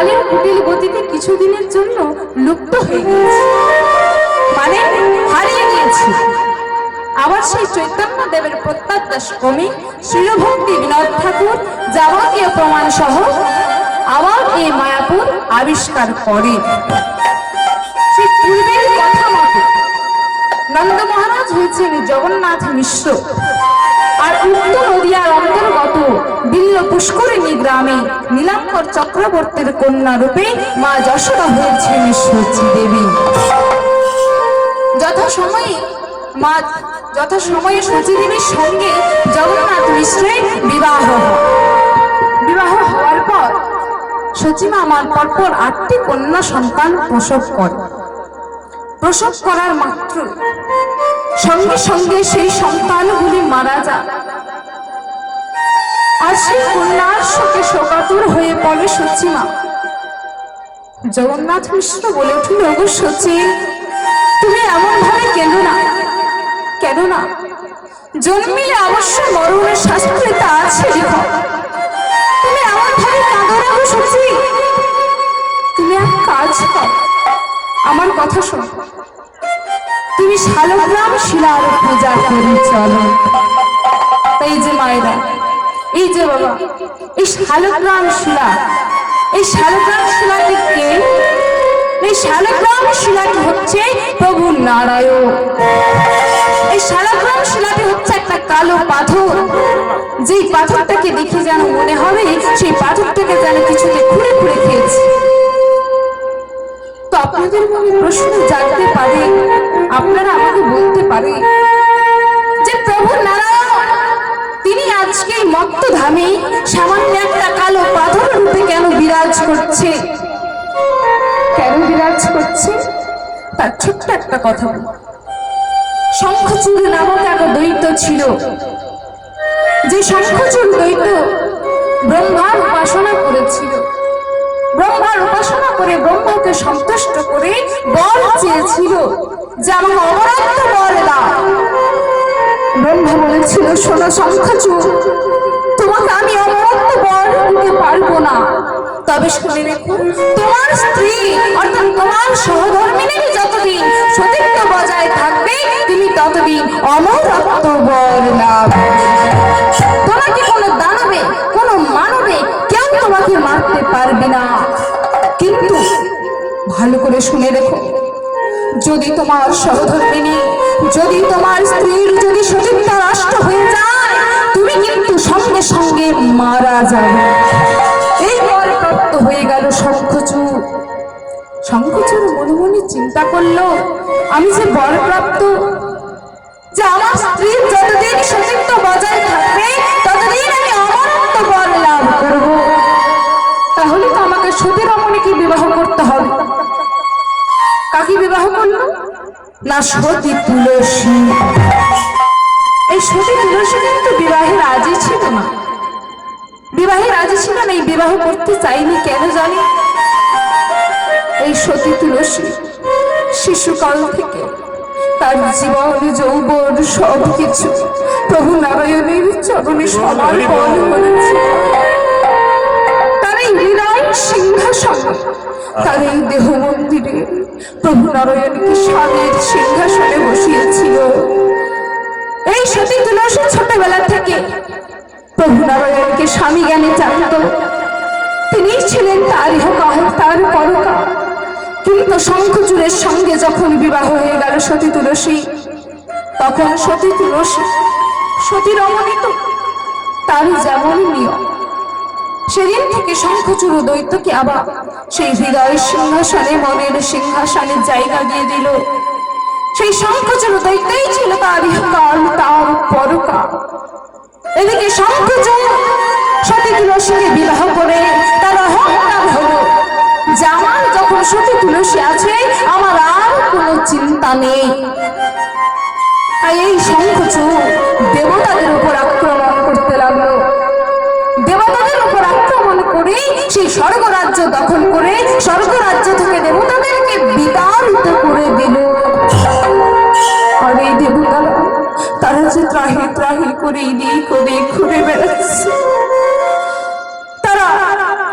কালের কুটিল গতিতে কিছুদিনের জন্য লুপ্ত হয়ে গেছে, মানে হারিয়ে গিয়েছে। আবার সেই চৈতন্য দেবের প্রত্যাদেশ ক্রমে শ্রীভক্তি বিনোদ ঠাকুর যাবতীয় প্রমাণ সহ আবার এই মায়াপুর আবিষ্কার করে। সেই পূর্বের কথা মতো নন্দ মহারাজ হয়েছেন জগন্নাথ মিশ্র, আর উত্তর নদিয়ার অন্তর্গত দিল্ল পুষ্করিণী গ্রামে নীলাম্বর চক্রবর্তীর কন্যা রূপে মা যশোদা হয়েছেন সচী দেবী। যথাসময়ে সচী দেবীর সঙ্গে জগন্নাথ মিশ্রের বিবাহ হওয়ার পর সচিমা আমার পরপর 8টি কন্যা সন্তান প্রসব করে। প্রসব করার মাত্র সঙ্গে সঙ্গে সেই সন্তানগুলি মারা যায়, আর সেই কন্যার শোকে শোকাতুর হয়ে পড়ে সচিমা। জগন্নাথ মিশ্র বলে উঠল, ওগো সচী, তুমি এমন ভাবে কেঁদো না, কেন না, জন্মিলে অবশ্য মরণের শাস্ত্রে তা আছে লিখা। তুমি এমন ভাবে কাঁদো না গো সচী, তুমি এক কাজ কর, আমার কথা শোনো, তুমি শালগ্রাম শিলার পূজা করে চলো। তাই যে মায়েরা, এই যে বাবা, এই শালগ্রাম শিলা, এই শালগ্রাম শিলাটি কে? এই শালগ্রাম শিলাটি হচ্ছে প্রভু নারায়ণ। এই শালগ্রাম শিলাটি হচ্ছে একটা কালো পাথর, যেই পাথরটাকে দেখে যেন মনে হবে সেই পাথরটাকে যেন কিছুতে খুঁড়ে খুঁড়ে খেয়েছে। তো আপনাদের মনে প্রশ্ন জানতে পারে, আপনারা আমাকে বলতে পারে যে প্রভু নারায়ণ তিনি আজকে মত্ত ধামে সামান্য একটা কালো পাথর রূপে কেন বিরাজ করছে? কেন বিরাজ করছে তার ছোট্ট একটা কথা বল। শঙ্খচূড় নামক এক দৈত্য ছিল, যে শঙ্খচূড় দৈত্য ব্রহ্মার উপাসনা করেছিল। ব্রহ্মার উপাসনা করে ব্রহ্মাকে সন্তুষ্ট করে বর চেয়েছিল যে আমাকে অমরত্ব বর দাও। ব্রহ্মা বলেছিল, শোনো শঙ্খচূড়, তোমাকে আমি অমরত্ব বর দিতে পারবো না, তবে শুনে রেখো, তোমার স্ত্রী অর্থাৎ তোমার সহধর্মিণীর যতদিন সতীত্ব বজায় থাকবে তুমি ততদিন অমরত্ব বর লাভ। তোমাকে কোনো দানবে, কোনো মানবে কেউ তোমাকে মারতে পারবে না। কিন্তু ভালো করে শুনে রেখো, যদি তোমার সহধর্মিণী, যদি তোমার স্ত্রীর যদি সতীত্ব নষ্ট হয়ে যায়, তুমি কিন্তু সঙ্গে সঙ্গে মারা যাবে। এই বর প্রাপ্ত হয়ে গেল শঙ্খচূড়। শঙ্খচূড় মনে মনে চিন্তা করলো, আমি যে বর প্রাপ্ত, যে আমার স্ত্রীর যতদিন সতীত্ব বজায় থাকবে ততদিন আমি অমরত্ব বর লাভ করব, তাহলে তো আমাকে সতী রমণীকে বিবাহ করতে হবে। কাকে বিবাহ করলো? না, সতী তুলসী। এই সতী তুলসী কিন্তু বিবাহে রাজি ছিল না, বিবাহে রাজি ছিল না, এই বিবাহ করতে চাইনি। কেন জানি? এই সতী তুলসী শিশুকাল থেকে তার জীবন যৌবন সবকিছু প্রভু নারায়ণের চরণে সমর্পণ করেছে। তার এই হৃদয় সিংহাসন, তার এই দেহ মন্দিরে প্রভু নারায়ণকে স্বামীর সিংহাসনে বসিয়েছিল। এই সতী তুলসী ছোটবেলা থেকে প্রভু নারায়ণকে স্বামী জ্ঞানে জানত, তিনি ছিলেন তার ইহকাল, তার পরকাল। কিন্তু শঙ্খচূড়ের সঙ্গে যখন বিবাহ হয়ে গেল সতী তুলসী, তখন সতী তুলসী সতী রমণী তো তার যেমন নিয়ম, সেদিন থেকে শঙ্খচূড় দৈত্যকে আবার সেই হৃদয়ের সিংহাসনে, মনের সিংহাসনে জায়গা দিয়ে দিল। সেই শঙ্খচূড় দৈত্যই ছিল তার ইহকাল, তার পরকাল। এদিকে শঙ্খচূড় সতী তুলসীকে বিবাহ করে তার অহংকার হলো যে আমার যখন সতী তুলসী আছে আমার আর কোনো চিন্তা নেই। তাই এই শঙ্খচূড় দেবতাদের উপর আক্রমণ করতে লাগলো। দেবতাদের উপর আক্রমণ করে সেই স্বর্গরাজ্য দখল করে স্বর্গরাজ্য থেকে দেবতাদেরকে বিতাড়িত করে দিল। আর এই দেবতারা তারা যে ত্রাহি ত্রাহি করে এদিক ওদিক ঘুরে বেড়াচ্ছে, তারা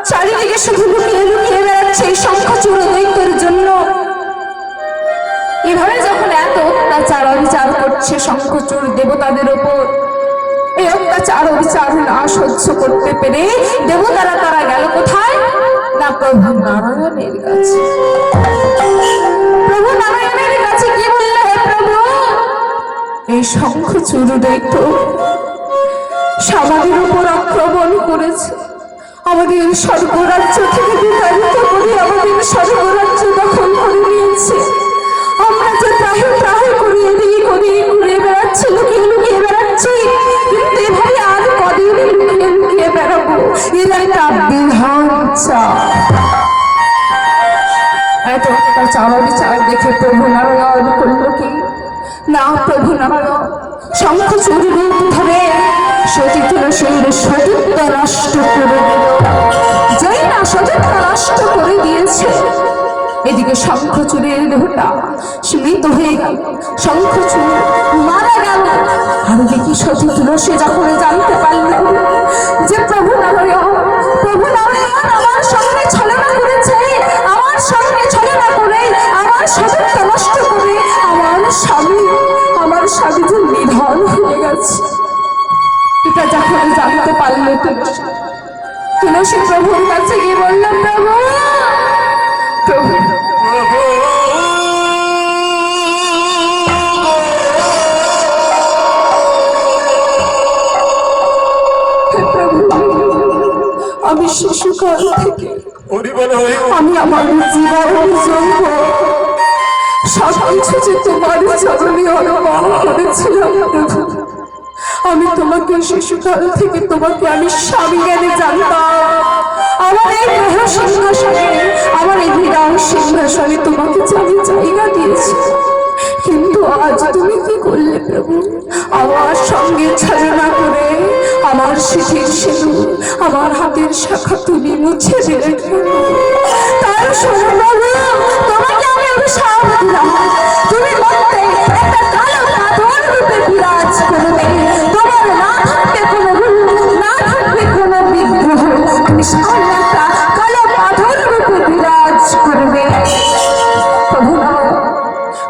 চারিদিকে শুধু লুকিয়ে লুকিয়ে শঙ্খচূড় দেবতাদের ওপর এই অত্যাচার বিচার না সহ্য করতে পেরে দেবতারা তারা গেল কোথায়? না প্রভু নারায়ণের কাছে। প্রভু নারায়ণের কাছে কি বললে? হে প্রভু, এই শঙ্খচূড় দেখো আমাদের উপর আক্রমণ করেছে, আমাদের স্বর্গরাজ্য থেকে বিতাড়িত করে আমাদের স্বর্গরাজ্য দখল করে নিয়েছে। আমরা যে ত্রাহে ত্রাহে করে এদিকে ওদিকে ঘুরে বেড়াচ্ছি, লুকিয়ে লুকিয়ে বেড়াচ্ছি, কিন্তু এভাবে আর কদিন লুকিয়ে লুকিয়ে বেড়াবো? এর একটা বিধান চাই। এত অত্যাচার বিচার দেখে প্রভু নারায়ণ করল কি না, প্রভু নারায়ণ শঙ্খচূড় রূপ ধরে সতী তুলসীর সতীত্ব নষ্ট করে দিল। যেই না সতীত্ব নষ্ট করে দিয়েছে, এদিকে শঙ্খচূড়ের দেহটা মৃত হয়ে গেল, শঙ্খচূড় মারা গেল। আর দেখি সতী তুলসী যখন জানতে পারল যে প্রভু নারায়ণ আমার সঙ্গে ছলনা করেছে, আমার সঙ্গে ছলনা করে আমার সতীত্ব নষ্ট করে আমার স্বামী যে নিধন হয়ে গেছে, এটা যখন জানতে পারল তুলসী প্রভুর কাছে গিয়ে বললাম, প্রভু আমি শিশুকাল থেকে আমি আমার জীবন সবকিছু যে তোমার চরণে অর্পণ করেছিলাম প্রভু। আমি তোমাকে শিশুকাল থেকে তোমাকে আমি স্বামী জ্ঞানে জানতাম। আমার এই গ্রহ সিংহাসনে, আমার এই বিরাট সিংহাসনে তোমাকে আমি জায়গা দিয়েছি, কিন্তু আজ তুমি কি করলে প্রভু? আমার সঙ্গে ছলনা করে আমার শিথির সিঁদুর, আমার হাতের শাখা তুমি মুছে দিলে। তার শোনো তোমাকে আমি অভিশাপ দিলাম, তুমি মধ্যে একটা কালো পাথর রূপে বিরাজ করবে। তোমার না থাকবে কোনো রূপ, না থাকবে কোনো বিগ্রহ, তুমি সামনে একটা কালো পাথর রূপে বিরাজ করবে।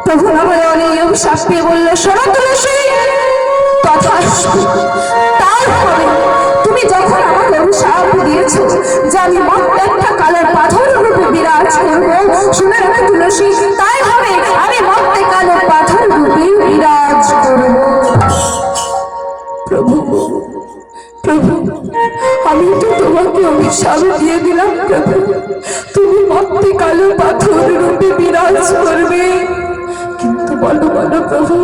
প্রভু নারায়ণ এই অভিশাপ পেয়ে বলল, শোনো তুলসী, তারপরে তুমি যখন আমাকে অভিশাপ দিয়েছ যে আমি মধ্যে একটা কালো পাথর রূপে বিরাজ করবো, শুনে রাখো তুলসী, তাই হবে, আমি মধ্যে কালো পাথর রূপে বিরাজ করব। প্রভু আমি তো তোমাকে অভিশাপ দিয়ে দিলাম প্রভু, তুমি মধ্যে কালো পাথর রূপে বিরাজ করবে, কিন্তু বলো প্রভু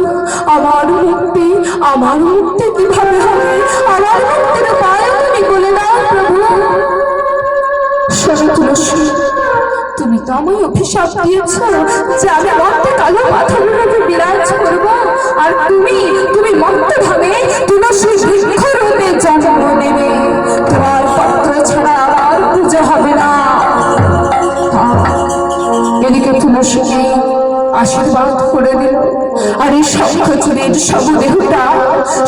আমার মুক্তি কিভাবে হবে? আমার মুক্তির উপায় তুমি বলে দাও প্রভু। শোনো তুলসী, তুমি তো আমায় অভিশাপ দিয়েছ যে আমি মধ্যে কালো পাথর রূপে বিরাজ করব, আর তুমি মধ্যে ভাবে তুলসী বৃক্ষ রূপে জন্ম নেবে, তোমার পত্র ছাড়া আমার পুজো হবে না। এদিকে তুলসীকে আশীর্বাদ করে দিল, আর এই শঙ্খচূড়ের শবদেহটা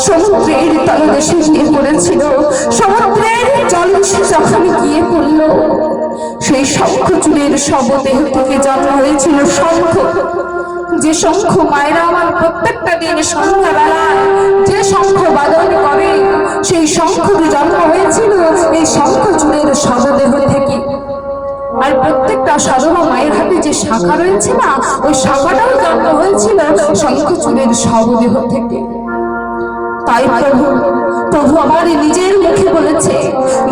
সমুদ্রের তলদেশে গিয়ে পড়েছিল। সমুদ্রের জলদেশে যখন গিয়ে পড়ল, সেই শঙ্খচূড়ের শবদেহ থেকে জন্ম হয়েছিল শঙ্খ, যে শঙ্খ মায়েরা আমার প্রত্যেকটা দিন সন্ধ্যাবেলা যে শঙ্খ বাদন করে, সেই শঙ্খটি জন্ম হয়েছিল এই শঙ্খচূড়ের শবদেহ থেকে। আর প্রত্যেকটা সাধনা মায়ের হাতে যে শাখা রয়েছে না, ওই শাখাটাও জন্ম হয়েছিল শঙ্খচূড়ের শবদেহ থেকে। তাই প্রভু আমার নিজের মুখে বলেছে,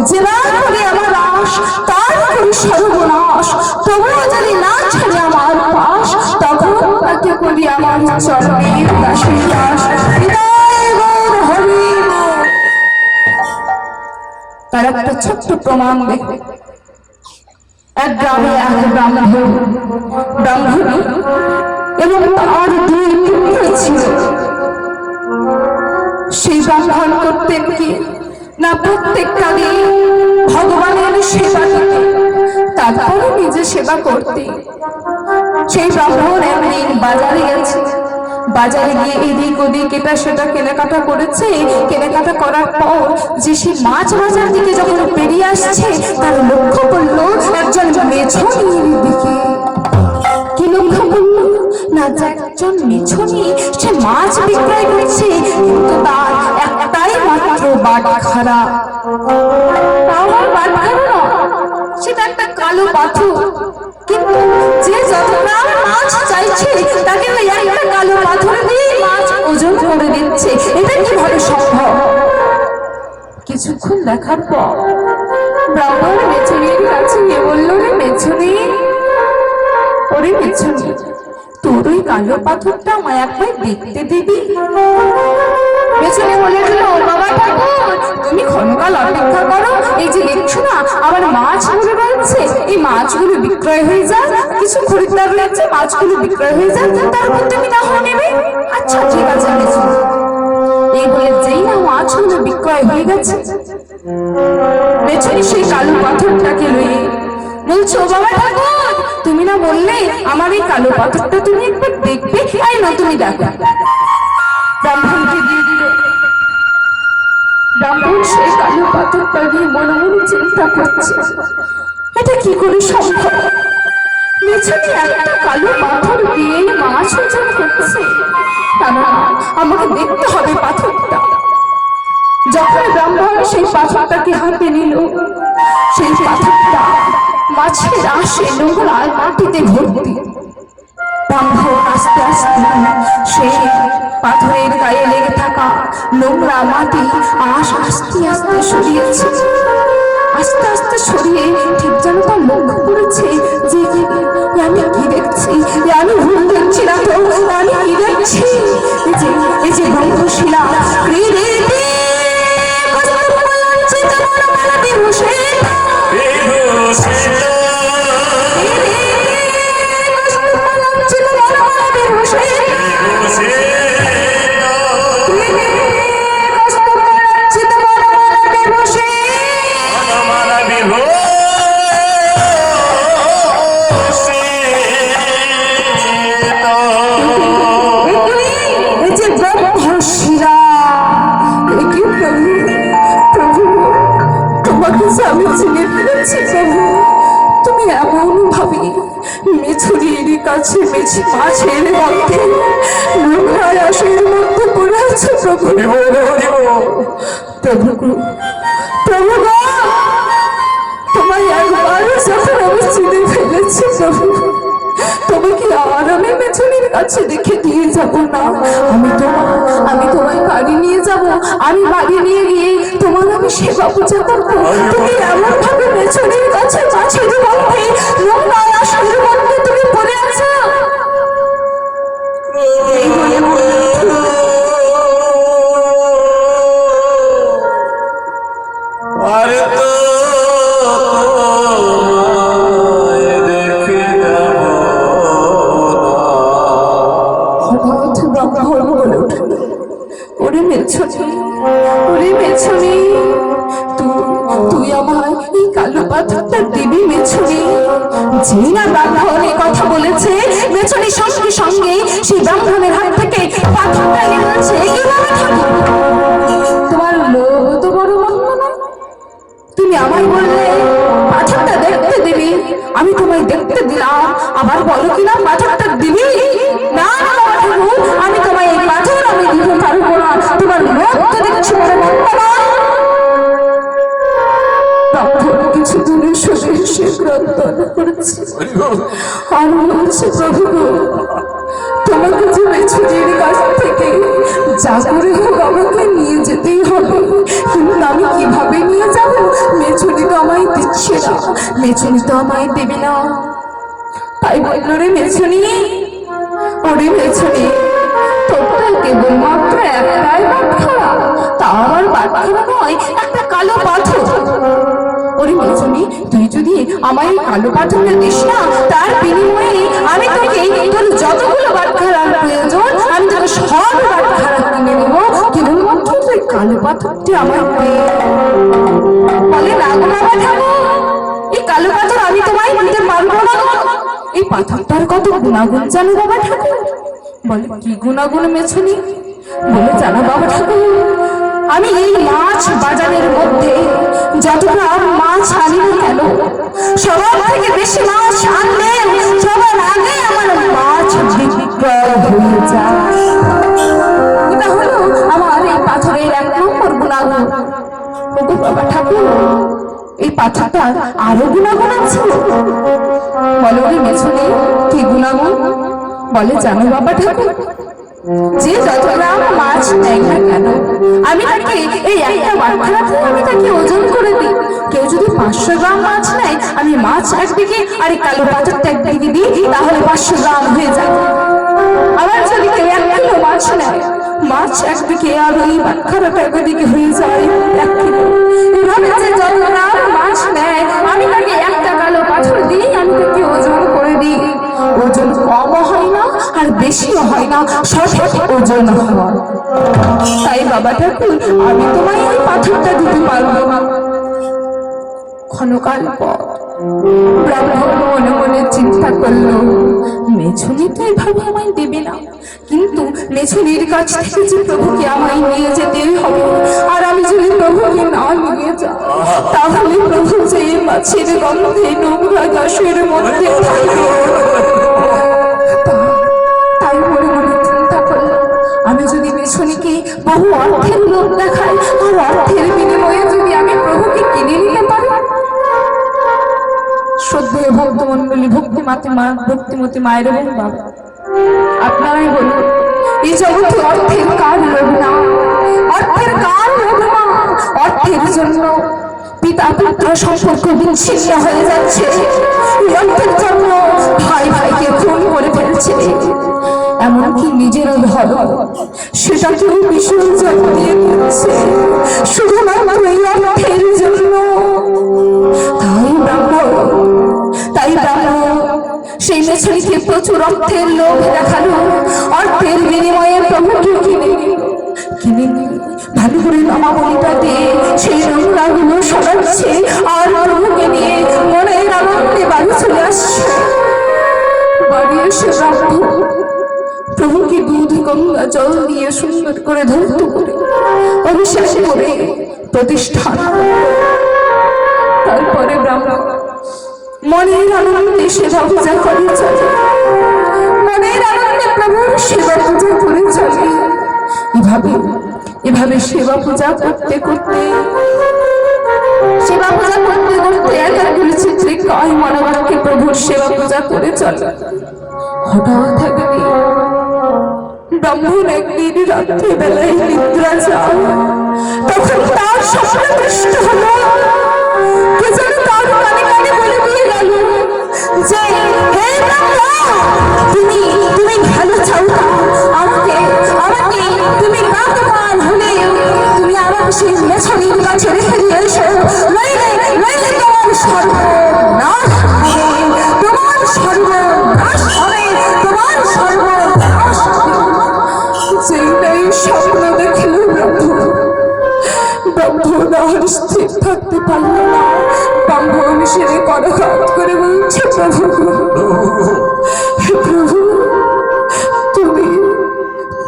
জেলার করে আমার আশ, তার করি সর্বনাশ, তবুও যদি না ছাড়ে আমার পাশ, তখন তাকে করি আমার চরণের দাসের দাস। তার একটা ছোট্ট প্রমাণ দেখে, এক গ্রামে এক ব্রাহ্মণ এবং তার দুই পুত্র ছিল। সেই ব্রাহ্মণ করতেন কি না, প্রত্যেকটা দিন ভগবানের সেবা দিতে, তারপরে নিজে সেবা করতে। সেই ব্রাহ্মণ একদিন বাজারে গেছে, বাজারে গিয়ে এদিক ওদিক এটা সেটা কেনাকাটা করেছে। কেনাকাটা করার পর যে সে মাছ বাজার দিকে যখন বেরিয়ে আসছে, তার লক্ষ্য করলো একজন মেছুনীর দিকে। কি লক্ষ্য করলো না, আজ একজন মেছুনি সে মাছ বিক্রয় করছে, কিন্তু তার একটাই মাত্র বাটখারা। আমার বাটখারা না, সেটা একটা কালো পাথর। কিন্তু যে যতটা মাছ চাইছে তাকে ওই একটা কালো পাথর দিয়ে মাছ ওজন করে দিচ্ছে। এটা কিভাবে সম্ভব? কিছুক্ষণ দেখার পর ব্রাহ্মণ মেছুনির কাছে গিয়ে বলল, রে মেছুনি, ওরে মেছুনি, তোর ওই কালো পাথরটা আমায় একবার দেখতে দিবি? মেছুনি বলে দিল, বাবা ঠাকুর, তুমি ক্ষণকাল অপেক্ষা করো, এই যে দেখছো না আমার মাছগুলো রয়েছে, এই মাছগুলো বিক্রয় হয়ে যায়, কিছু খরিদ্দার রয়েছে, মাছগুলো বিক্রয় হয়ে যায়, তারপর তুমি না হয় নেবে। আচ্ছা ঠিক আছে মেছুনি। এই বলে যেই না মাছগুলো বিক্রয় হয়ে গেছে, মেছুনি সেই কালো পাথরটাকে লইয়ে বলছো, বাবা ঠাকুর, তুমি না বললে আমার এই কালো পাথরটা তুমি একবার দেখবে? আই না, তুমি দেখো। ব্রাহ্মণকে দিয়ে দিল। ব্রাহ্মণ সেই কালো পাথরটা দিয়ে মনে মনে চিন্তা করছে, এটা কি করে সম্ভব? মেছুনি একটা কালো পাথর দিয়ে মাছ ওজন করছে। না, আমাকে দেখতে হবে পাথরটা। যখন ব্রাহ্মণ সেই পাথরটাকে হাতে নিল, সেই পাথরটা মাছের আশে নোংরার মাটিতে ভর্তি। ব্রাহ্মণ আস্তে আস্তে সেই পাথরের গায়ে লেগে থাকা নোংরা মাটি আস্তে আস্তে সরিয়েছে। আস্তে আস্তে সরিয়ে ঠিক যেন তার লক্ষ্য করেছে যে আমি কি দেখছি, আমি ভুল দেখছি না তো, আমি কি দেখছি? এই যে ব্রহ্মশিলা মাছের মধ্যে নোংরা রাশের মধ্যে পড়ে আছে। প্রভু প্রভু প্রভু তোমায় একবারও যখন আমি চিনে ফেলেছি প্রভু, তোমাকে আর আমি মেছুনির কাছে রেখে দিয়ে যাব না। আমি তোমায় বাড়ি নিয়ে যাব। আমি বাড়ি নিয়ে গিয়ে তোমার আমি সেবা পূজা করবো। তুমি এমন ভাবে মেছুনির কাছে মাছের মধ্যে নোংরা রাশের মধ্যে তুমি পড়ে আছো। তুই আমায় এই কালো পাথরটা দিবি মেছুনি? যেই না ব্রাহ্মণ এই কথা বলেছে, মেছুনি সঙ্গে সঙ্গে সেই ব্রাহ্মণের হাত থেকে পাথরটা নিয়েছে। কিভাবে থাকে? তোমার লোভ তো বড় মন্দ না। তুমি আমায় বললে পাথরটা দেখতে দিবি, আমি তোমায় দেখতে দিলাম, আবার বলো কিনা পাথরটা দিবি? না আমি তোমায় এই পাথর আমি দিতে পারবো না। তোমার লোভ তো দেখছি বড় মন্দ না। কিছু দূরে সরে এসে প্রার্থনা করেছে আর বলছে, প্রভু তোমাকে যে মেছুনির কাছ থেকে যা করে হোক আমাকে নিয়ে যেতেই হবে, কিন্তু আমি কিভাবে নিয়ে যাব? মেছুনি তো আমায় দিচ্ছে না, মেছুনি তো আমায় দেবে না। তাই বলল, রে মেছুনি, ওরে মেছুনি, তোরটা কেবলমাত্র একটাই বাটখারা, তা আমার বাটখারা নয়, একটা কালো পাথর। ওরে মেছুনি, তুই যদি আমায় কালো পাথরটা দিস না, তার বিনিময়ে আমি তোকে তোর যতগুলো বাটখারার প্রয়োজন আমি তোকে সব বাটখারা কিনে নেব, কেবলমাত্র তুই কালো পাথরটি আমার বলে। না গো বাবা ঠাকুর, এই কালো পাথর আমি তোমায় দিতে পারবো না। এই পাথরটার কত গুণাগুণ জানো বাবা ঠাকুর? বলে, কি গুণাগুণ মেছুনি? বলে, জানো বাবা ঠাকুর, আমি এই মাছ বাজারের মধ্যে যতটা মাছ আনি না কেন, সবার থেকে বেশি মাছ আনলে সবার আগে আমার মাছ বিক্রয় হয়ে যায়। এটা হলো আমার এই পাথরের 1 নম্বর গুণাগুণ। ওগো বাবা ঠাকুর, এই পাথরটা আরো গুণাগুণ আছে। বলো রে মেছুনি, কি গুণাগুণ? বলে জানো বাবা ঠাকুর, যে যত গ্রাম মাছ নেয় না কেন আমি তাকে এই একটা বাটখারাতে আমি তাকে ওজন করে দিই। কেউ যদি 500 গ্রাম মাছ নেয় আমি মাছ একদিকে আর এই কালো পাথরটা একদিকে দিই, তাহলে 500 গ্রাম হয়ে যায়। আবার যদি কেউ 1 কিলো মাছ নেয়, মাছ একদিকে আর ওই বাটখারাটা একদিকে হয়ে যায় 1 কিলো। এভাবে যে যত গ্রাম মাছ নেয় আমি তাকে একটা কালো পাথর দিই, আমি তাকে ওজন করে দিই। ওজন কম হয় না আর বেশিও হয় না, সঠিক ওজন হয়। তাই বাবা ঠাকুর আমি তোমায় এই পাথরটা দিতে পারবো না। ক্ষণকাল পর ব্রাহ্মণ মনে মনে চিন্তা করলো, মেছুনি তো এভাবে আমায় দেবে না, কিন্তু মেছুনির কাছ থেকে যে প্রভুকে আমায় নিয়ে যেতেই হবে। আর আমি যদি প্রভুকে না নিয়ে যাই তাহলে প্রভু যে মাছের গন্ধে নোংরা গাছের মধ্যে থাকবে। তাই মনে মনে চিন্তা করলো, আমি যদি মেছুনিকে বহু অর্থের লোভ দেখাই আর অর্থের বিনিময়ে যদি আমি প্রভুকে কিনে নিতে পারি। শ্রদ্ধেয় ভক্তমন্ডলী, ভক্তিমতী মায়ের এবং বাবা, আপনারাই বলুন, এই জগতে অর্থের কার লোভ না? অর্থের কার লোভ না? অর্থের জন্য পিতা পুত্র সম্পর্ক বিচ্ছিন্ন হয়ে যাচ্ছে। অর্থের জন্য ভাই ভাইকে খুন করে ফেলছে, এমনকি নিজের ধর্ম সেটাকেও বিসর্জন দিয়ে দিচ্ছে শুধুমাত্র এই অর্থের জন্য। তাই ব্রাহ্মণ সেই মেছুনিকে প্রচুর অর্থের লোভ দেখালো, অর্থের বিনিময়ে প্রভুকে কিনে নিয়ে ভালো করে নামাবলিটা দিয়ে সেই নোংরাগুলো সরাচ্ছে আর প্রভুকে নিয়ে মনের আনন্দে বাড়ি চলে আসছে। বাড়ি এসে ব্রাহ্মণ প্রভুকে দুধ গঙ্গা জল দিয়ে সুন্দর করে ধৌত করে অভিষেক করে প্রতিষ্ঠান। তারপরে ব্রাহ্মণ মনের আনন্দে সেবা পূজা করে চলে, মনের আনন্দে প্রভুর সেবা পূজা করে চলে। এভাবে সেবা পূজা করতে করতে একাগুলি চিত্রে কয় মনোবাক্যে প্রভুর সেবা পূজা করে চলে। হঠাৎ একদিন ব্রাহ্মণ একদিন রাত্রি বেলায় নিদ্রা যায়, তখন তার স্বপ্নদৃষ্ট হলো কে যেন তার কানে কানে বলে দিয়ে গেল যে, হে ব্রাহ্মণ, তুমি ভালো চাও না, আমাকে তুমি বাদমান হলে তুমি আমাকে সেই মেছুনির কাছে রেখে দিয়ে এসো, নইলে তোমার সর্বনাশ হবে, তোমার সর্বনাশ হবে, তোমার সর্বনাশ হবে। যেটাই স্বপ্ন দেখল ব্রাহ্মণ আর স্থির থাকতে পারল না। ব্রাহ্মণ সেরে করাঘাত করে বলছে, প্রভু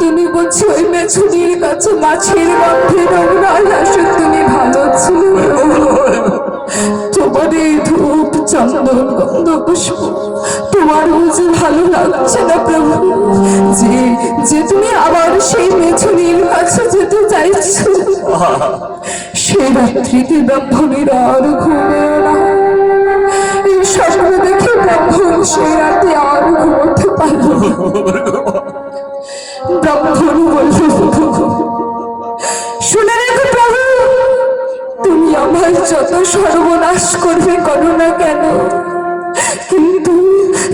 তুমি বলছো ওই মেছুনির কাছে মাছের গন্ধে নোংরা আসে, তুমি ভালো ছিল, তোমার এই ধূপ চন্দন গন্ধ পুষ্প তোমার বুঝে ভালো লাগছে না প্রভু, যে তুমি আবার সেই মেছুনির কাছে যেতে চাইছো। সেই রাত্রিতে ব্রাহ্মণের আর ঘুমেও না। এই স্বপ্ন দেখে ব্রাহ্মণ সেই রাতে আর ঘুমোতে পারল না। ব্রাহ্মণ বলল, শুনে রেখো প্রভু, তুমি আমার যত সর্বনাশ করবে করো না কেন,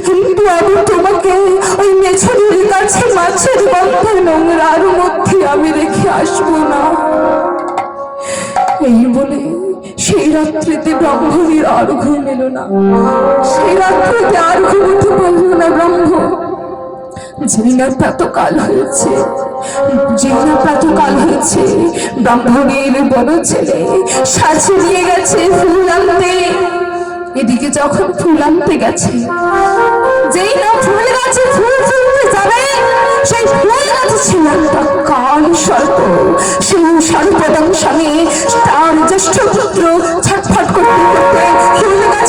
কিন্তু আমি তোমাকে ওই মেছুনির কাছে মাছের গন্ধে নোংরার মধ্যে আমি রেখে আসবো না। এই বলে সেই রাত্রিতে ব্রাহ্মণের আর ঘুম এলো না। সেই রাত্রিতে আর ঘুমোতে পারল না ব্রাহ্মণ। যেই না প্রাতকাল হয়েছে ব্রাহ্মণের বড় ছেলে সাজে নিয়ে গেছে ফুল আনতে। এদিকে যখন ফুল আনতে গেছে, যেই না ফুল গাছে ফুল তুলতে যাবে, সেই ফুল গাছে ছিল একটা কাল সর্প। সেই সর্পদংশনে তার জ্যেষ্ঠ পুত্র ছটফট করতে করতে ফুল গাছ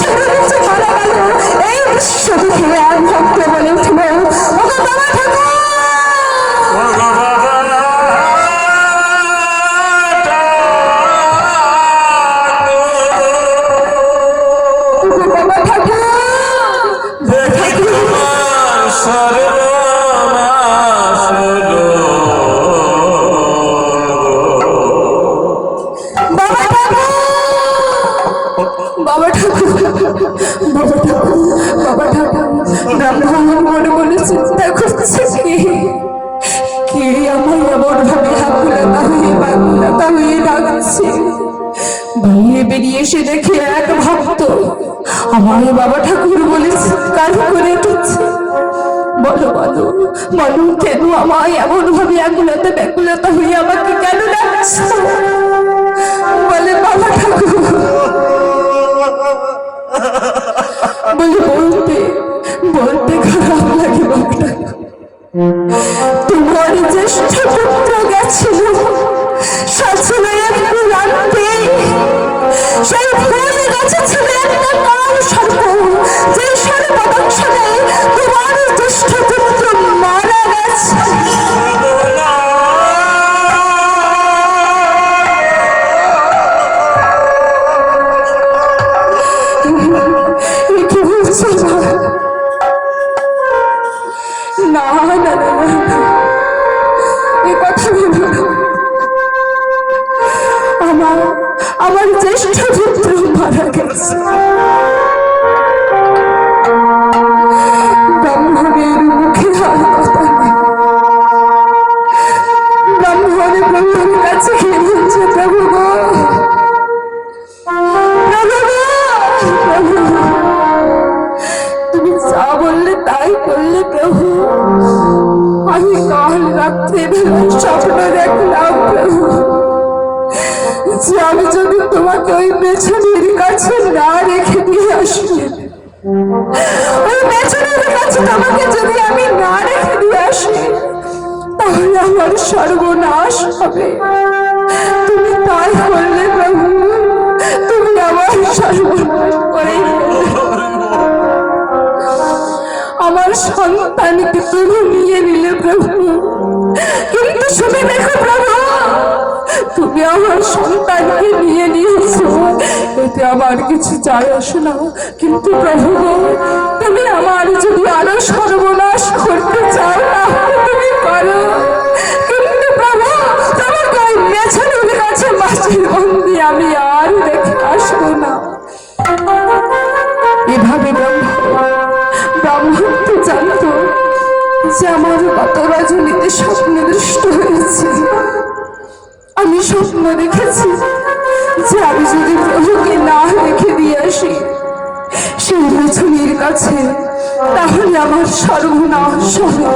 বাবা ঠাকুর, বাবা ঠাকুর, বাবা ঠাকুর, ব্রাহ্মণ মনে মনে চিন্তা করছে কে আমার এমন ভাবে আকুলতা হয়ে বাকুলতা হয়ে ডাকছে। বাইরে বেরিয়ে এসে দেখে এক ভক্ত আমার বাবা ঠাকুর বলে চিৎকার করে উঠেছে, বলো বলো বলো, কেন আমায় এমন ভাবে আকুলতা ব্যাকুলতা হয়ে আমাকে কেন ডাকছে? বলে বাবা ঠাকুর, বলে বলতে বলতে খারাপ লাগে বাবা ঠাকুর, তোমার জ্যেষ্ঠ পুত্র গেছিল শাসনে ফুল আনতে, সেই ফুল গাছে ছিল একটা কাল সর্প, যে সর্পদংশনে তোমার জ্যেষ্ঠ পুত্র মারা গেছে। কি বলছো? না না না না, এ কথা ভেবো না। আমার জ্যেষ্ঠ পুত্র মারা গেছে। ব্রাহ্মণের মুখে আর কথা নেই। ব্রাহ্মণে প্রভুর কাছে গিয়ে বলছে, প্রভু গো, প্রভু গো, প্রভু, তুমি যা বললে তাই করলে প্রভু। আমি কাল রাত্রে স্বপ্ন দেখলাম প্রভু, যে আমি যদি তোমাকে ওই বেছানির কাছে না রেখে দিয়ে আসি, ওই বেছানির কাছে তোমাকে যদি আমি না রেখে দিয়ে আসি, তাহলে আমার সর্বনাশ হবে। তুমি তাই করলে প্রভু, তুমি আমার সর্বনাশ করে আমার সন্তানকে প্রভু নিয়ে নিলে প্রভু। কিন্তু শুনে দেখো প্রভু, তুমি আমার সন্তানকে নিয়ে নিয়েছো, এতে আমার কিছু যায় আসে না। কিন্তু প্রভু, তুমি আমার যদি আরো সর্বনাশ করতে চাও না তুমি করো। কিন্তু প্রভু, তোমাকে ওই মেছানির কাছে মাছের বন্দি আমি আর দেখে আসবো না। এভাবে ব্রাহ্মণ তো জানতো যে আমার গত রজনীতে স্বপ্নে দৃষ্ট হয়েছে। আমি স্বপ্ন দেখেছি যে আমি যদি প্রভুকে না রেখে দিয়ে আসি সেই রজনীর কাছে, তাহলে আমার সর্বনাশ হবে।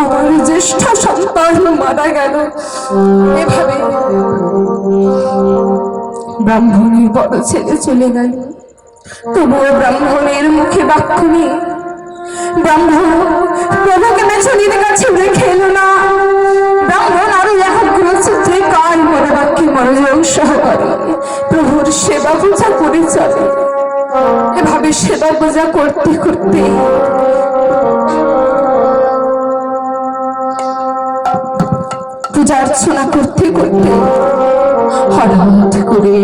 আমার জ্যেষ্ঠ সন্তান মারা গেল। এভাবে ব্রাহ্মণের বড় ছেলে চলে গেল। তবুও ব্রাহ্মণের মুখে বাক্য নেই। ব্রাহ্মণ প্রভুকে মেছনির কাছে রেখে এলো না। ব্রাহ্মণ আরো একাগ্র চিত্রে কাল মনে বাক্যে মনোযোগ সহকারে প্রভুর সেবা পূজা করে চলে। এভাবে সেবা পূজা করতে করতে পূজা অর্চনা করতে করতে হঠাৎ করে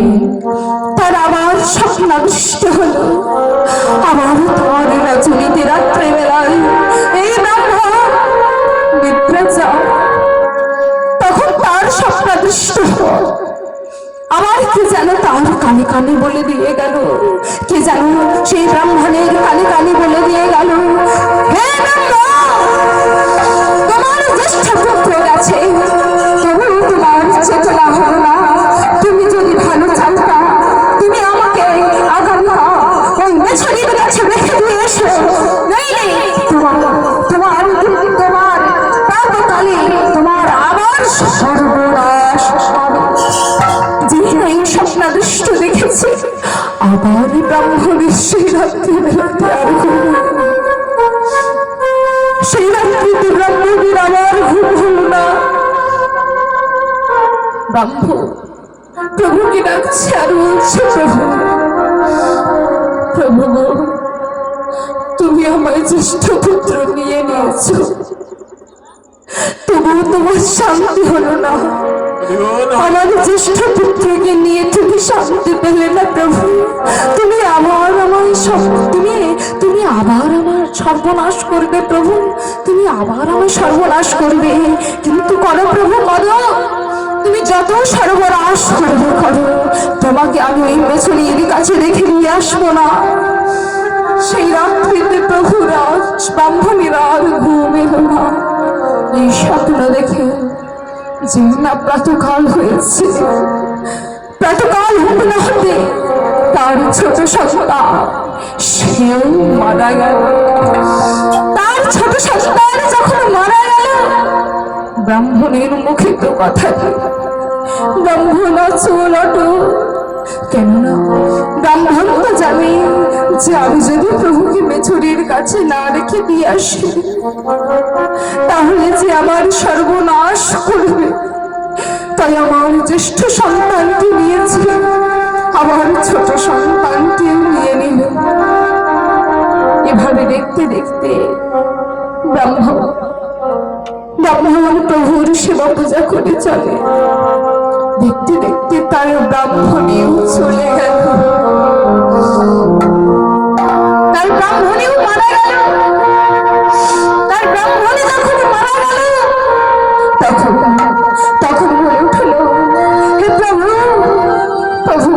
তার আবার স্বপ্নাবিষ্ট হলো। আবার তার রজনীতে রাত্রে বেলায় এই ব্রাহ্মণ নিদ্রা যায়। তখন তার স্বপ্নাবিষ্ট হল। আবার কে যেন তার কানে কানে বলে দিয়ে গেল, কে যেন সেই ব্রাহ্মণের কানে কানে বলে দিয়ে গেল, হে ব্রাহ্মণ, তোমার জ্যেষ্ঠ পুত্র গেছে, তবু তোমার চেতনা হল না। তুমি যদি ভালো চাইতা, তুমি আমাকে আগামীকাল ওই মেছনির কাছে রেখে দিয়ে এসো, নইলে তোমার প্রাতকালে তোমার আবার সর্বনাশ হবে। যেহেতু এই স্বপ্নাদৃষ্ট দেখেছি, আবার ব্রাহ্মণের সেই রাত্রিবেলাতে আর সেই রাত্রিতে ব্রাহ্মণের আবার ঘুম হল না। ব্রাহ্মণ প্রভুকে ডাকছে আর বলছে, প্রভু, প্রভু, তুমি আমার জ্যেষ্ঠ পুত্র নিয়ে নিয়েছ, তবুও তোমার শান্তি হলো না। আমার জ্যেষ্ঠ পুত্রকে নিয়ে তুমি শান্তি পেলে না প্রভু। তুমি আবার তুমি আবার আমার সর্বনাশ করবে প্রভু, তুমি আবার আমার সর্বনাশ করবে। কিন্তু করো প্রভু, করো, তুমি যত সর্বনাশ করবে করো, তোমার তোমাকে আমি ওই মেছুরির কাছে রেখে নিয়ে আসবো না। সেই রাত্রিতে প্রভু রাজ ব্রাহ্মণীরা আর ঘুম এলো না। এই স্বপ্ন দেখে যে না প্রাতকাল হয়েছে, প্রাতকাল হতে না হতে তার ছোট সন্তান সেও মারা গেল। তার ছোট সন্তান যখন মারা গেল, ব্রাহ্মণের মুখে তো কথা নেই। ব্রাহ্মণ চুল ওঠো, কেননা ব্রাহ্মণ তো জানে যে আমি যদি প্রভুকে মেছুরির কাছে না রেখে দিয়ে আসি তাহলে যে আমার সর্বনাশ করবে। তাই আমার জ্যেষ্ঠ সন্তানকে নিয়েছি, আমার ছোট সন্তানকেও নিয়ে নিল। এভাবে দেখতে দেখতে ব্রাহ্মণ প্রভুর সেবা পূজা করে চলে। দেখতে দেখতে তার ব্রাহ্মণেও চলে গেল, তার ব্রাহ্মণেও মারা গেল। তার ব্রাহ্মণে যখন মারা গেল তখন বলে উঠল, হে প্রভু, প্রভু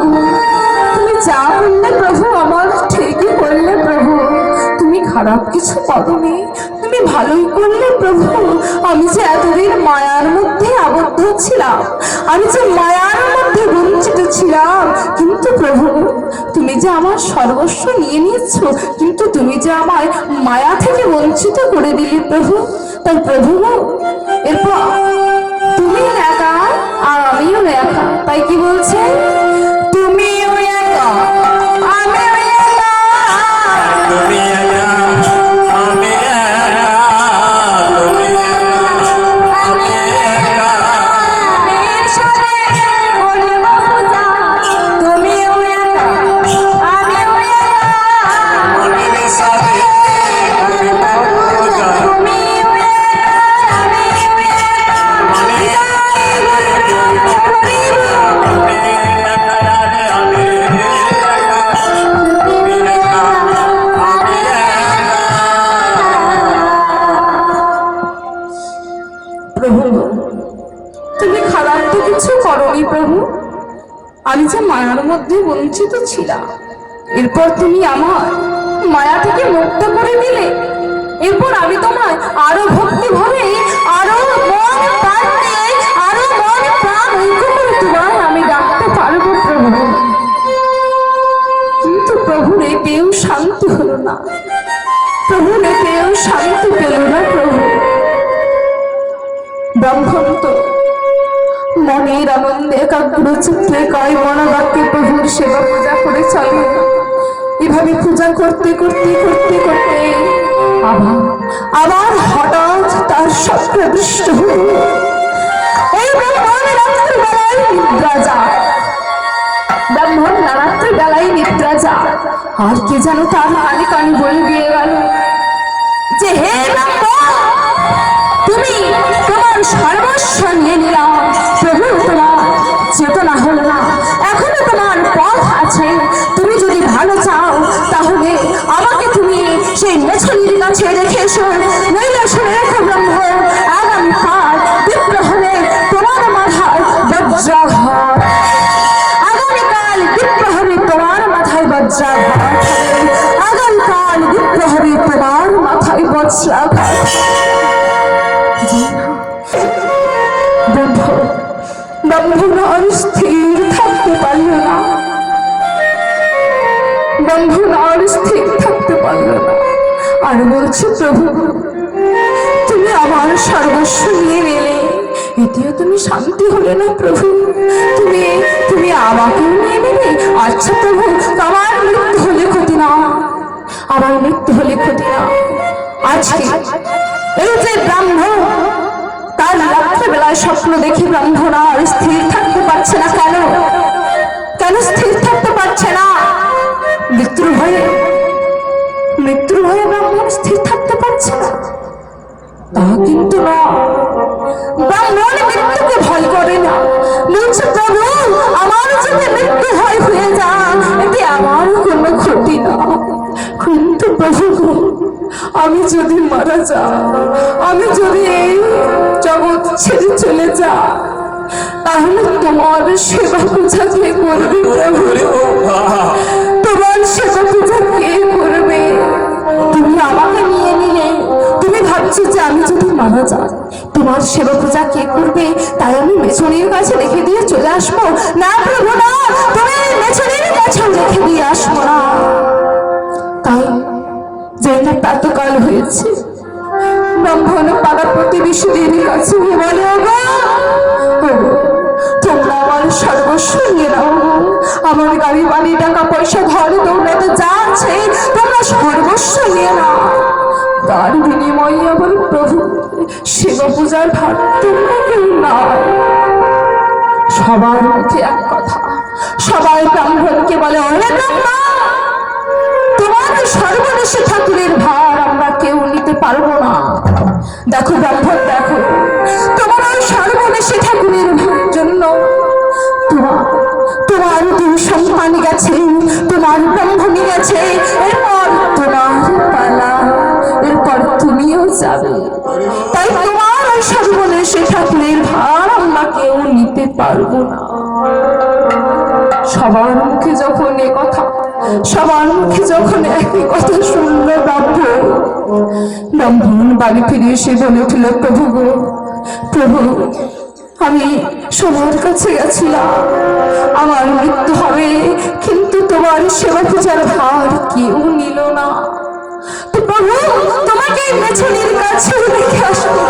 তুমি যা বললে প্রভু আমার ঠিকই করলে প্রভু, তুমি খারাপ কিছু করোনি, তুমি ভালোই করলে প্রভু। আমি যে এতদিন মায়ার মধ্যে আবদ্ধ ছিলাম, আমি যে মায়ার মধ্যে বঞ্চিত ছিলাম, কিন্তু প্রভু তুমি যে আমার সর্বস্ব নিয়ে নিয়েছ, কিন্তু তুমি যে আমায় মায়া থেকে বঞ্চিত করে দিলে প্রভু। তাই প্রভু এরপর তুমি একা আর আমিও একা। তাই কি বলছে, তুমিও একা আমিও একা, তুমি একা আমি একা, তুমি আমি একা, এর সাথে বলব পূজা, তুমিও একা আমিও একা, এর সাথে বলব পূজা, তুমিও একা আমিও একা, প্রভু তুমি খারাপ তো কিছু করোনি প্রভু, আমি যে মায়ার মধ্যে বঞ্চিত ছিলাম, এরপর তুমি আমার মায়া থেকে মুক্ত করে দিলে। এরপর আমি তোমায় আরো ভক্তি ভরে, আরো মন প্রাণ দিয়ে, আরো মন প্রাণ ঐক্য করে তোমায় আমি ডাকতে পারবো প্রভু। কিন্তু প্রভুর এতেও শান্তি হলো না, প্রভুর এতেও শান্তি পেল না প্রভু। ব্রাহ্মণ তো মনের আনন্দে একাগ্র চিত্তে কয় মনোবাক্যে প্রভুর সেবা পূজা করে চলে। এভাবে পূজা করতে করতে করতে করতে আবার হঠাৎ তার স্বপ্নদৃষ্ট হল। এই ব্রাহ্মণ রাত্রিবেলায় নিদ্রা যায়, ব্রাহ্মণ রাত্রিবেলায় নিদ্রা যায়। আর কে যেন তার কানে কানে বলে দিয়ে গেল যে, হে ব্রাহ্মণ, তুমি তোমার সর্বস্ব নিয়ে নিলাম প্রভু, তোমার চেতনা হলো না, এখনো তোমার পথ আছে। তুমি যদি ভালো চাও তাহলে আমাকে তুমি সেই মেছুরির কাছে রেখে এসো, নইলে শুনে রেখো ব্রাহ্মণ, আগামীকাল বিপ্রহরে তোমার মাথায় বজ্রাঘাত, আগামীকাল বিপ্রহরে তোমার মাথায় বজ্রাঘাত, আগামীকাল বিপ্রহরে তোমার মাথায় বজ্রাঘাত। ব্রাহ্মণ আর স্থির থাকতে পারল না, ব্রাহ্মণ আর স্থির থাকতে পারল না, আর বলছে, প্রভু তুমি আমার সর্বস্ব নিয়ে নিলে, এতেও তুমি শান্তি হলে না প্রভু, তুমি আমাকেও নিয়ে নেবে। আচ্ছা প্রভু, আমার মৃত্যু হলে ক্ষতি না, আমার মৃত্যু হলে ক্ষতি না। আজকে এই যে ব্রাহ্মণ তার রাত্রেবেলায় স্বপ্ন দেখে ব্রাহ্মণ আর স্থির থাকতে পারছে না, কেন কেন স্থির থাকতে পারছে না? মৃত্যুর ভয়ে ব্রাহ্মণ স্থির থাকতে পারছে না, তা কিন্তু না। ব্রাহ্মণ মৃত্যুকে ভয় করে না, বলছে, প্রভু আমার যদি মৃত্যু হয়ে যায় এতে আমার কোনো ক্ষতি না, কিন্তু প্রভু আমি যদি মারা যাই, আমি যদি এই জগৎ ছেড়ে চলে যাই, তাহলে তোমার সেবা পূজা কে করবে প্রভু? তোমার সেবা পূজা কে করবে? তুমি আমাকে নিয়ে নিলে, তুমি ভাবছো যে আমি যদি মারা যাই তোমার সেবা পূজা কে করবে, তাই আমি মেছুনির কাছে রেখে দিয়ে চলে আসবো? না প্রভু না, তুমি মেছুনির কাছে রেখে দিয়ে আসবো না। তাই যে না প্রাতকাল হয়েছে, ব্রাহ্মণ পাড়া প্রতিবেশীদের কাছে বলে, তোমরা আমার সর্বস্ব নিয়ে নাও, আমার গাড়ি বাড়ি টাকা পয়সা ঘর দৌড়াতে যা আছে তোমরা সর্বস্ব নিয়ে নাও, তার বিনিময়ে আমার প্রভু সেবা পূজার ভার তোমরা কেউ নাও। সবার মুখে এক কথা, সবাই ব্রাহ্মণকে বলে, তোমার সর্বদেশে ঠাকুরের ভার আমরা কেউ নিতে পারবো না। দেখো ব্রাহ্মণ, দেখো তোমার ওই সর্বদেশে ঠাকুরের ভার জন্য তোমার দুই সন্তান গেছে, তোমার ব্রাহ্মণী গেছে, এরপর তোমার পালা, এরপর তুমিও যাবে। তাই তোমার ওই সর্বদেশে ঠাকুরের ভার আমরা কেউ নিতে পারবো না। সবার মুখে যখন এ কথা, সবার মুখে যখন একই কথা শুনলো ব্রাহ্মণ বাড়ি ফিরে এসে বলে উঠল, প্রভু গো প্রভু, আমি সময়ের কাছে গেছিলাম, আমার মৃত্যু হবে, কিন্তু তোমার সেবা পূজার ভার কেউ নিল না। তো প্রভু তোমাকে মেছুনির কাছে রেখে আসবো,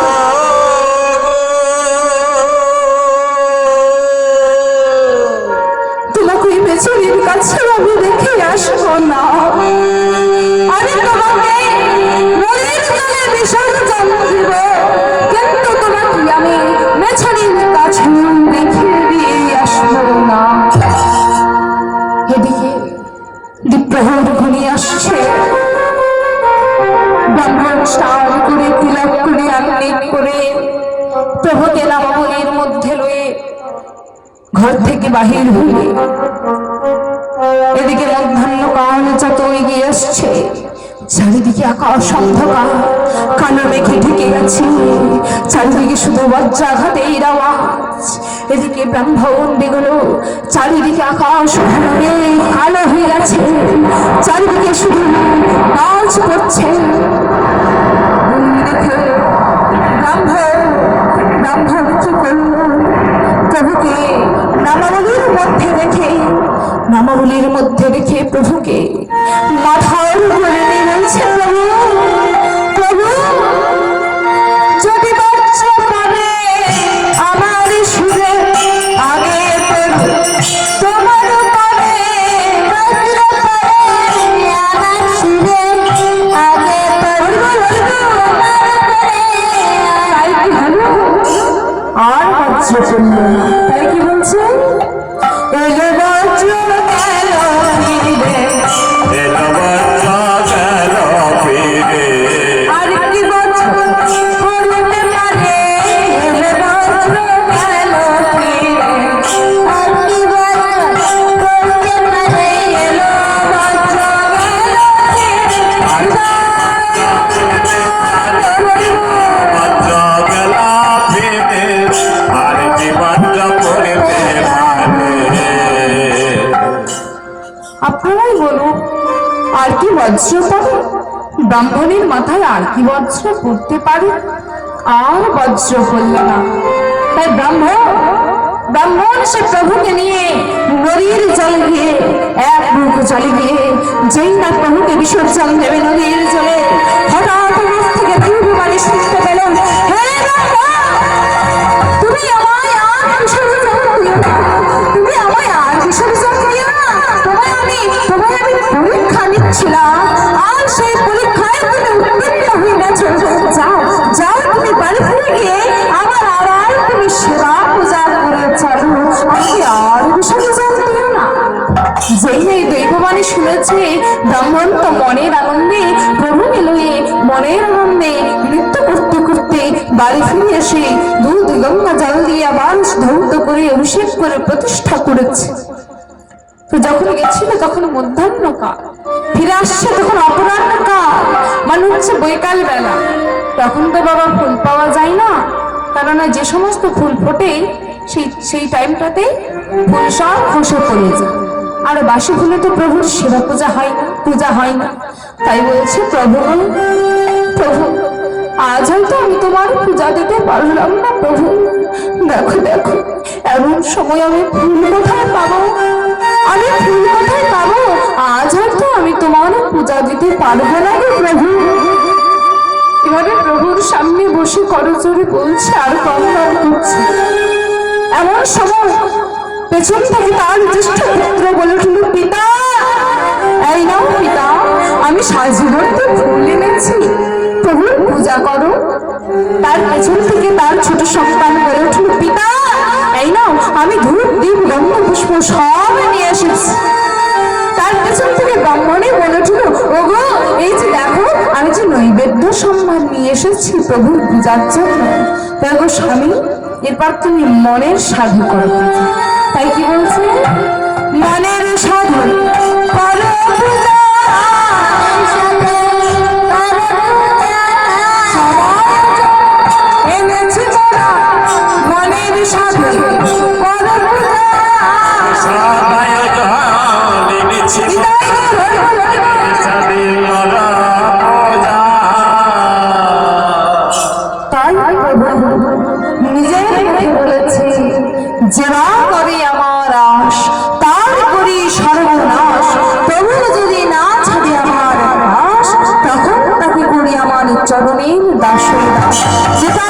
তোমাকে মেছুনির কাছে আমি রেখে আসবো না। আমি তোমাকে নদীর জলে বিসর্জন দিব, কিন্তু তোমাকে আমি মেছুনির কাছে রেখে দিয়ে আসবো না। এদিকে দ্বীপ্রহর ঘনিয়ে আসছে, ব্রাহ্মণ স্নান করে তিলক করে আহ্নিক করে প্রভুকে নামাবলীর মধ্যে লয়ে ঘর থেকে বাহির হয়ে এদিকে মধ্যাহ্ন কাল যত এগিয়ে আসছে, চারিদিকে আকাশ অন্ধকার, কালো মেঘে ঢেকে গেছে, চারিদিকে শুধু বজ্রাঘাতের আওয়াজ। এদিকে ব্রাহ্মণ বেগুলো, চারিদিকে আকাশ কালো হয়ে গেছে, চারিদিকে শুধু নাচ করছে। ব্রাহ্মণ কি করল, প্রভুকে নামাবলীর মধ্যে রেখে প্রভুকে মাথার উপরে নিয়ে বলছে, প্রভু প্রভু যদি বাচ্চা পাবে আমার সুরে আগে তোমার পাবে, আমার সুরে আগে আর বাচ্চা চলল। তাই কি বলছে, আপনারাই বলুন আর কি বজ্র পড়ে? ব্রাহ্মণের মাথায় আর কি বজ্র পড়তে পারে? আর বজ্র পড়ল না। তাই ব্রাহ্মণ সে প্রভুকে নিয়ে নদীর জল গিয়ে, এক মুখ জলে গিয়ে যেই না প্রভুকে বিসর্জন দেবে নদীর জলে, হঠাৎ থেকে দীর্ঘবাণী শুনতে পেলেন, হে তুমি আমায় আর বিসর্জন দিও না, তুমি আমায় আর বিসর্জন দিও না, তোমায় আমি পরীক্ষা নিচ্ছিলাম, আর সেই পরীক্ষায় তুমি উত্তীর্ণ হয়ে গেছো, যাও তুমি বাড়ি ফিরে গিয়ে আমার আবার তুমি সেবা পূজা করে চলো, আমাকে আর বিসর্জন দিও না। যেই এই দৈববাণী শুনেছে, ব্রাহ্মণ তো মনের আনন্দে প্রভুকে লয়ে মনের আনন্দে নৃত্য করতে করতে বাড়ি ফিরে এসে দুধ গঙ্গা জল দিয়ে আবার ধৌত করে অভিষেক করে প্রতিষ্ঠা করেছে। তো যখন গেছিল তখন মধ্যাহ্ন কাল, ফিরে আসছে তখন অপরাহ্ন কাল, মানে হচ্ছে বৈকাল বেলা। তখন তো বাবা ফুল পাওয়া যায় না, কারণ যে সমস্ত ফুল ফোটে সেই টাইমটাতে ফুল সব খসে পড়ে যায়। আর বাসি ফুলে তো প্রভুর সেবা পূজা হয় না। তাই বলছে, প্রভু প্রভু আজ হয়তো আমি তোমার পূজা দিতে পারলাম না প্রভু। দেখো দেখো, এমন সময় আমি ফুল কোথায় পাবো? আমি ফুল কোথায় পাবো? আজ হয়তো আমি তোমার পূজা দিতে পারবো না গো প্রভু। এবারে প্রভুর সামনে বসে করজোরে বলছে আর কান্না করছে। এমন সময় পেছন থেকে তার জ্যেষ্ঠ পুত্র বলে উঠল, পিতা এই নাও পিতা, আমি সাজীবনতে ফুল এনেছি, প্রভুর পূজা করো। তার পেছন থেকে তার ছোট সন্তান বলে উঠল, পিতা এই নাও, আমি ধূপ দীপ গন্ধ পুষ্প সব নিয়ে এসেছি। তার পেছন থেকে ব্রাহ্মণে বলে উঠল, ওগো এই যে দেখো, আমি যে নৈবেদ্য সম্মান নিয়ে এসেছি প্রভুর পূজার জন্য। দেখো স্বামী, এরপর তুমি মনের সাধু করো। তাই কি বলছে, মনের সাধু করো পূজা, এনেছি মোরা মনের সাধু করো পূজা। তাই নিজের মুখে বলেছে, যারা করে আমার আশ তার করি সর্বনাশ। প্রভু যদি না ছাড়ে আমার আশ, তখন তাকে করি আমার চরণের দাস। যেটা